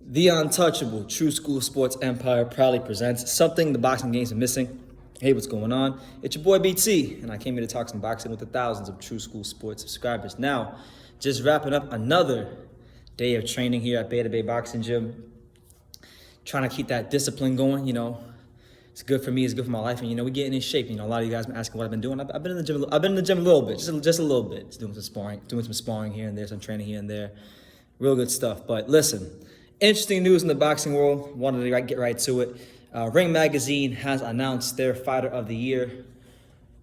The untouchable True School Sports Empire proudly presents something the boxing games are missing. Hey, what's going on? It's your boy BT, and I came here to talk some boxing with the thousands of True School Sports subscribers. Now, just wrapping up another day of training here at Beta Bay Boxing Gym. Trying to keep that discipline going, It's good for me, it's good for my life, and we're getting in shape. A lot of you guys been asking what I've been doing. I've been in the gym. I've been in the gym a little bit, just a little bit. Just doing some sparring here and there, some training here and there. Real good stuff. But listen, interesting news in the boxing world. Wanted to get right to it. Ring Magazine has announced their fighter of the year,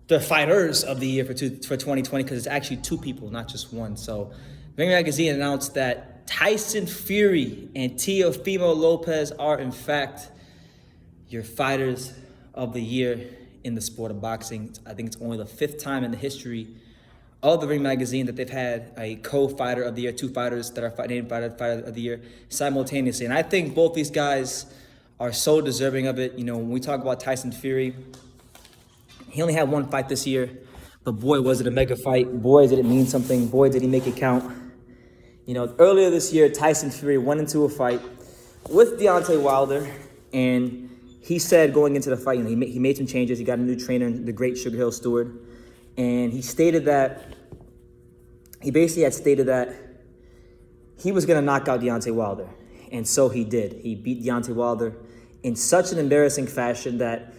their fighters of the year for 2020, because it's actually two people, not just one. So, Ring Magazine announced that Tyson Fury and Teofimo Lopez are in fact your fighters of the year in the sport of boxing. I think it's only the fifth time in the history of the Ring Magazine that they've had a co-fighter of the year, two fighters that are named fighter of the year simultaneously. And I think both these guys are so deserving of it. When we talk about Tyson Fury, he only had one fight this year, but boy, was it a mega fight. Boy, did it mean something. Boy, did he make it count. Earlier this year, Tyson Fury went into a fight with Deontay Wilder, and he said going into the fight, he made some changes. He got a new trainer, the great Sugar Hill Stewart, and he basically had stated that he was going to knock out Deontay Wilder, and so he did. He beat Deontay Wilder in such an embarrassing fashion that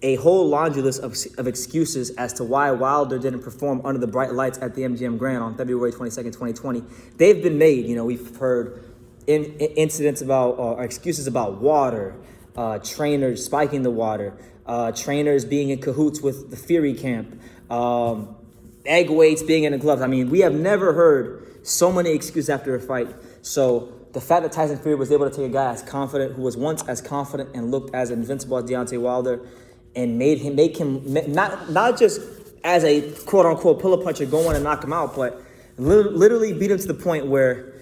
a whole laundry list of excuses as to why Wilder didn't perform under the bright lights at the MGM Grand on February 22nd, 2020, they've been made. We've heard incidents about, or excuses about water, trainers spiking the water, trainers being in cahoots with the Fury camp, egg weights being in the gloves. We have never heard so many excuses after a fight. So the fact that Tyson Fury was able to take a guy who was once as confident and looked as invincible as Deontay Wilder, and make him not just as a quote-unquote pillow puncher go on and knock him out, but literally beat him to the point where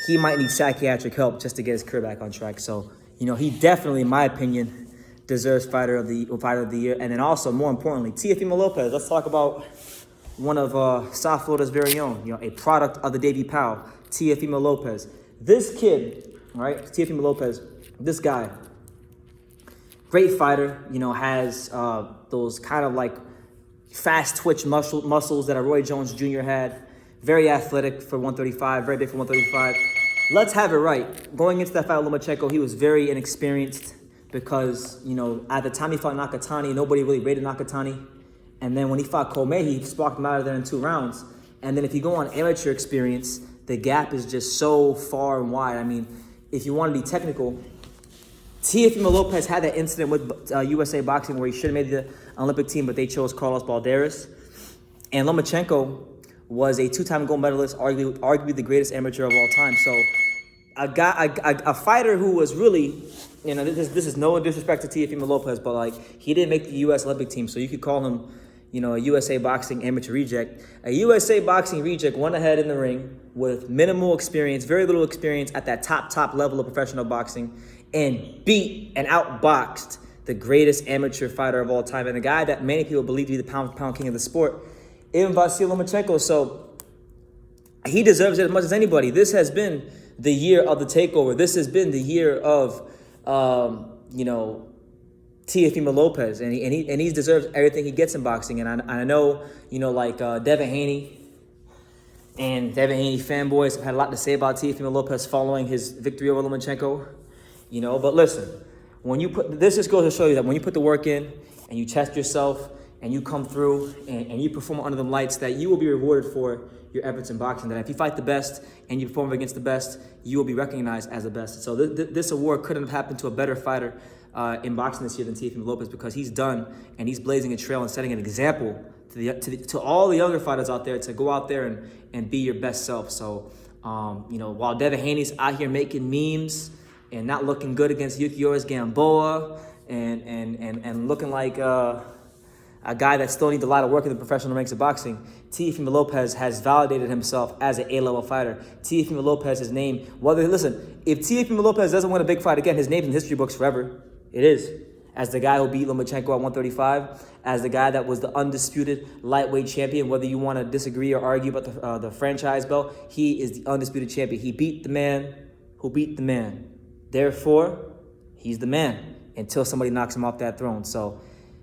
he might need psychiatric help just to get his career back on track. So, he definitely, in my opinion, deserves fighter of the year. And then also, more importantly, Teofimo Lopez. Let's talk about one of South Florida's very own, a product of the Davey Powell, Teofimo Lopez. This kid, right, Teofimo Lopez, this guy, great fighter, has those kind of like fast twitch muscles that a Roy Jones Jr. had. Very athletic for 135, very big for 135. Let's have it right. Going into that fight with Lomachenko, he was very inexperienced because, at the time he fought Nakatani, nobody really rated Nakatani. And then when he fought Comey, he sparked him out of there in 2 rounds. And then if you go on amateur experience, the gap is just so far and wide. If you want to be technical, Teofimo Lopez had that incident with USA Boxing where he should have made the Olympic team, but they chose Carlos Balderas. And Lomachenko was a 2-time gold medalist, arguably the greatest amateur of all time. So a fighter who was really, this is no disrespect to Teofimo Lopez, but he didn't make the U.S. Olympic team, so you could call him, a USA Boxing amateur reject. A USA Boxing reject went ahead in the ring with minimal experience, very little experience at that top level of professional boxing, and beat and outboxed the greatest amateur fighter of all time, and the guy that many people believe to be the pound king of the sport, Ivan Vasily Lomachenko. So he deserves it as much as anybody. This has been the year of the takeover. This has been the year of, Teofimo Lopez, and he deserves everything he gets in boxing. And I know, Devin Haney and Devin Haney fanboys have had a lot to say about Teofimo Lopez following his victory over Lomachenko. But listen, this just goes to show you that when you put the work in and you test yourself and you come through and you perform under the lights, that you will be rewarded for your efforts in boxing. That if you fight the best and you perform against the best, you will be recognized as the best. So this award couldn't have happened to a better fighter in boxing this year than Teofimo Lopez, because he's done and he's blazing a trail and setting an example to all the younger fighters out there to go out there and be your best self. So, while Devin Haney's out here making memes and not looking good against Yukiyoris Gamboa and looking like a guy that still needs a lot of work in the professional ranks of boxing, Teofimo Lopez has validated himself as an A-level fighter. Teofimo Lopez's name, if Teofimo Lopez doesn't win a big fight again, his name's in history books forever. It is. As the guy who beat Lomachenko at 135, as the guy that was the undisputed lightweight champion, whether you want to disagree or argue about the franchise belt, he is the undisputed champion. He beat the man who beat the man. Therefore, he's the man until somebody knocks him off that throne. So,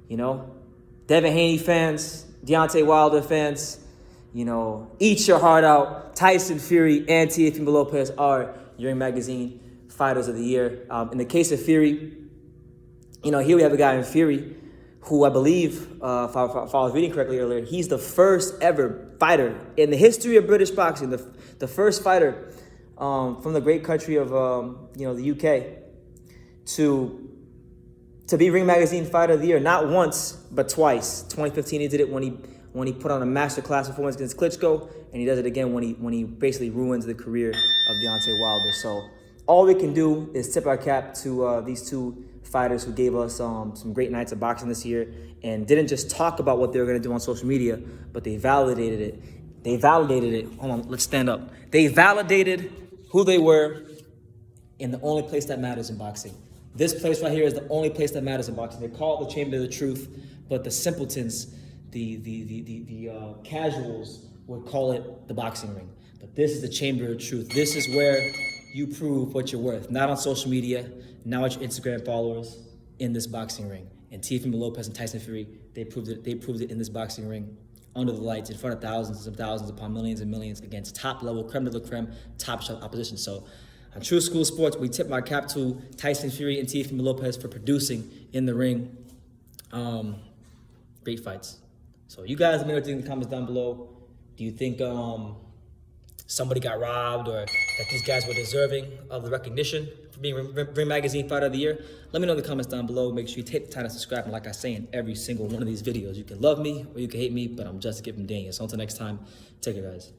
Devin Haney fans, Deontay Wilder fans, eat your heart out. Tyson Fury and Teofimo Lopez are your Ring Magazine Fighters of the Year. In the case of Fury, here we have a guy in Fury who I believe, if I was reading correctly earlier, he's the first ever fighter in the history of British boxing, the first fighter from the great country of the UK to be Ring Magazine Fighter of the Year, not once but twice. 2015 he did it when he put on a masterclass performance against Klitschko, and he does it again when he basically ruins the career of Deontay Wilder. So all we can do is tip our cap to these two fighters who gave us some great nights of boxing this year and didn't just talk about what they were going to do on social media, but they validated it. Hold on, let's stand up. They validated who they were in the only place that matters in boxing. This place right here is the only place that matters in boxing. They call it the Chamber of the Truth, but the simpletons, the casuals would call it the boxing ring. But this is the Chamber of Truth. This is where you prove what you're worth. Not on social media, not with your Instagram followers, in this boxing ring. And Teofimo Lopez and Tyson Fury, they proved it in this boxing ring, under the lights, in front of thousands upon millions and millions, against top level, creme de la creme, top shelf opposition. So on True School Sports, we tip my cap to Tyson Fury and Teofimo Lopez for producing in the ring great fights. So you guys let me know what you think in the comments down below. Do you think somebody got robbed, or that these guys were deserving of the recognition for being Ring Magazine Fighter of the Year? Let me know in the comments down below. Make sure you take the time to subscribe. And like I say in every single one of these videos, you can love me or you can hate me, but I'm just giving Daniel. So until next time, take care, guys.